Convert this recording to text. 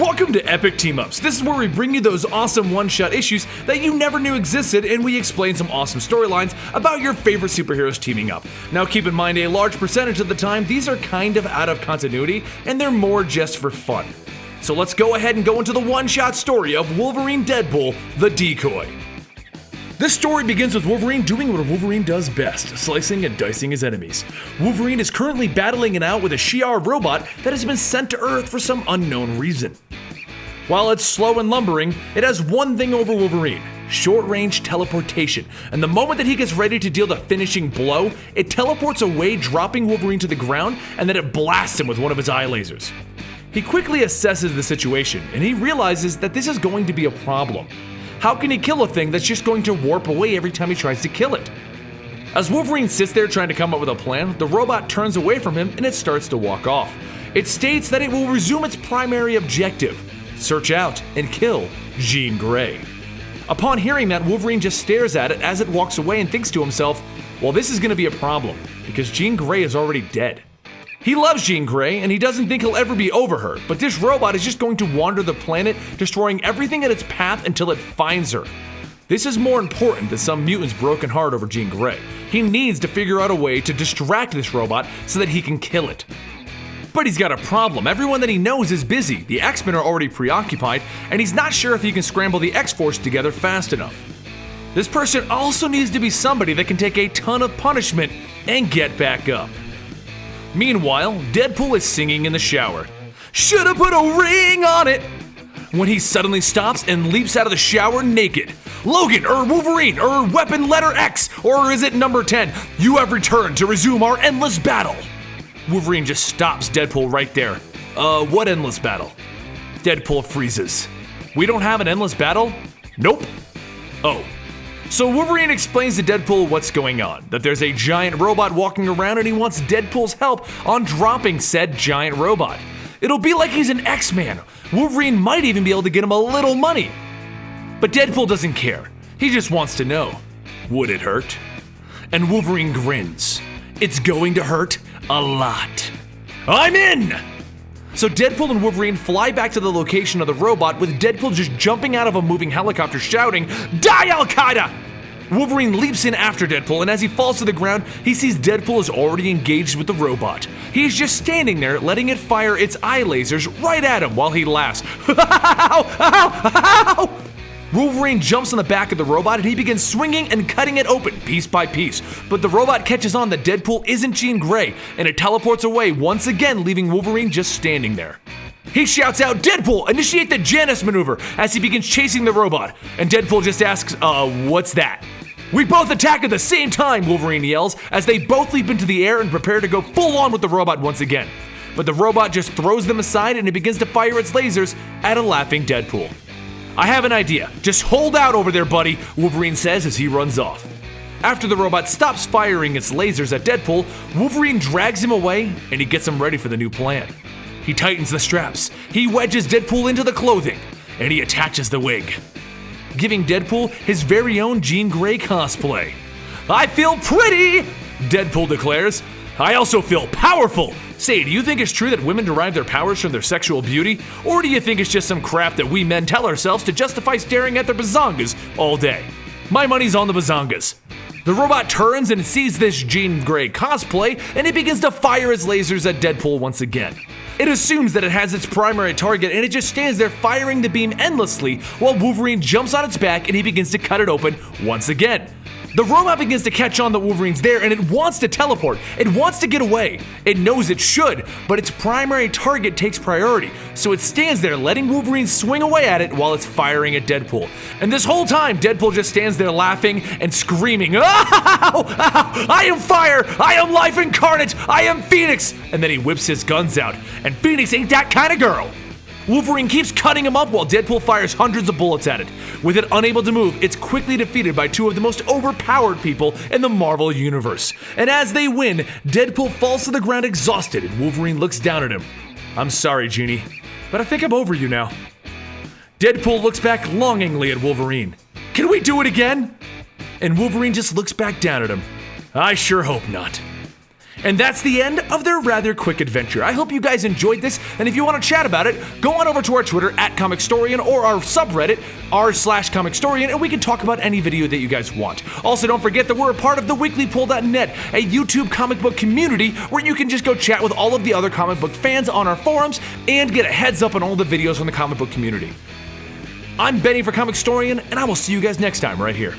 Welcome to Epic Team Ups. This is where we bring you those awesome one-shot issues that you never knew existed, and we explain some awesome storylines about your favorite superheroes teaming up. Now keep in mind, a large percentage of the time, these are kind of out of continuity, and they're more just for fun. So let's go ahead and go into the one-shot story of Wolverine Deadpool, the Decoy. This story begins with Wolverine doing what Wolverine does best, slicing and dicing his enemies. Wolverine is currently battling it out with a Shi'ar robot that has been sent to Earth for some unknown reason. While it's slow and lumbering, it has one thing over Wolverine: short-range teleportation, and the moment that he gets ready to deal the finishing blow, it teleports away, dropping Wolverine to the ground, and then it blasts him with one of its eye lasers. He quickly assesses the situation, and he realizes that this is going to be a problem. How can he kill a thing that's just going to warp away every time he tries to kill it? As Wolverine sits there trying to come up with a plan, the robot turns away from him and it starts to walk off. It states that it will resume its primary objective: search out and kill Jean Grey. Upon hearing that, Wolverine just stares at it as it walks away and thinks to himself, well, this is going to be a problem, because Jean Grey is already dead. He loves Jean Grey, and he doesn't think he'll ever be over her, but this robot is just going to wander the planet, destroying everything in its path until it finds her. This is more important than some mutant's broken heart over Jean Grey. He needs to figure out a way to distract this robot so that he can kill it. But he's got a problem. Everyone that he knows is busy, the X-Men are already preoccupied, and he's not sure if he can scramble the X-Force together fast enough. This person also needs to be somebody that can take a ton of punishment and get back up. Meanwhile, Deadpool is singing in the shower. Shoulda put a ring on it! When he suddenly stops and leaps out of the shower naked. Logan, Wolverine, weapon letter X, or is it number 10? You have returned to resume our endless battle. Wolverine just stops Deadpool right there. What endless battle? Deadpool freezes. We don't have an endless battle? Nope. Oh. So Wolverine explains to Deadpool what's going on, that there's a giant robot walking around and he wants Deadpool's help on dropping said giant robot. It'll be like he's an X-Man. Wolverine might even be able to get him a little money. But Deadpool doesn't care. He just wants to know, would it hurt? And Wolverine grins. It's going to hurt a lot. I'm in! So Deadpool and Wolverine fly back to the location of the robot, with Deadpool just jumping out of a moving helicopter shouting, "Die, Al-Qaeda!" Wolverine leaps in after Deadpool, and as he falls to the ground, he sees Deadpool is already engaged with the robot. He's just standing there, letting it fire its eye lasers right at him while he laughs. Wolverine jumps on the back of the robot and he begins swinging and cutting it open piece by piece. But the robot catches on that Deadpool isn't Jean Grey, and it teleports away once again, leaving Wolverine just standing there. He shouts out, "Deadpool, initiate the Janus maneuver," as he begins chasing the robot. And Deadpool just asks, what's that? "We both attack at the same time," Wolverine yells, as they both leap into the air and prepare to go full on with the robot once again. But the robot just throws them aside and it begins to fire its lasers at a laughing Deadpool. "I have an idea. Just hold out over there, buddy," Wolverine says as he runs off. After the robot stops firing its lasers at Deadpool, Wolverine drags him away and he gets him ready for the new plan. He tightens the straps, he wedges Deadpool into the clothing, and he attaches the wig, giving Deadpool his very own Jean Grey cosplay. "I feel pretty," Deadpool declares. "I also feel powerful." Say, do you think it's true that women derive their powers from their sexual beauty? Or do you think it's just some crap that we men tell ourselves to justify staring at their bazongas all day? My money's on the bazongas. The robot turns and sees this Jean Grey cosplay, and it begins to fire its lasers at Deadpool once again. It assumes that it has its primary target, and it just stands there firing the beam endlessly while Wolverine jumps on its back and he begins to cut it open once again. The robot begins to catch on that Wolverine's there, and it wants to teleport. It wants to get away. It knows it should, but its primary target takes priority, so it stands there letting Wolverine swing away at it while it's firing at Deadpool. And this whole time, Deadpool just stands there laughing and screaming, "Ow! Ow! I am fire! I am life incarnate! I am Phoenix!" And then he whips his guns out, and Phoenix ain't that kind of girl. Wolverine keeps cutting him up while Deadpool fires hundreds of bullets at it. With it unable to move, it's quickly defeated by two of the most overpowered people in the Marvel Universe. And as they win, Deadpool falls to the ground exhausted, and Wolverine looks down at him. "I'm sorry, Genie, but I think I'm over you now." Deadpool looks back longingly at Wolverine. "Can we do it again?" And Wolverine just looks back down at him. "I sure hope not." And that's the end of their rather quick adventure. I hope you guys enjoyed this, and if you want to chat about it, go on over to our Twitter @Comicstorian or our subreddit r/Comicstorian, and we can talk about any video that you guys want. Also, don't forget that we're a part of the weeklypoll.net, a YouTube comic book community where you can just go chat with all of the other comic book fans on our forums and get a heads up on all the videos from the comic book community. I'm Benny for Comicstorian, and I will see you guys next time right here.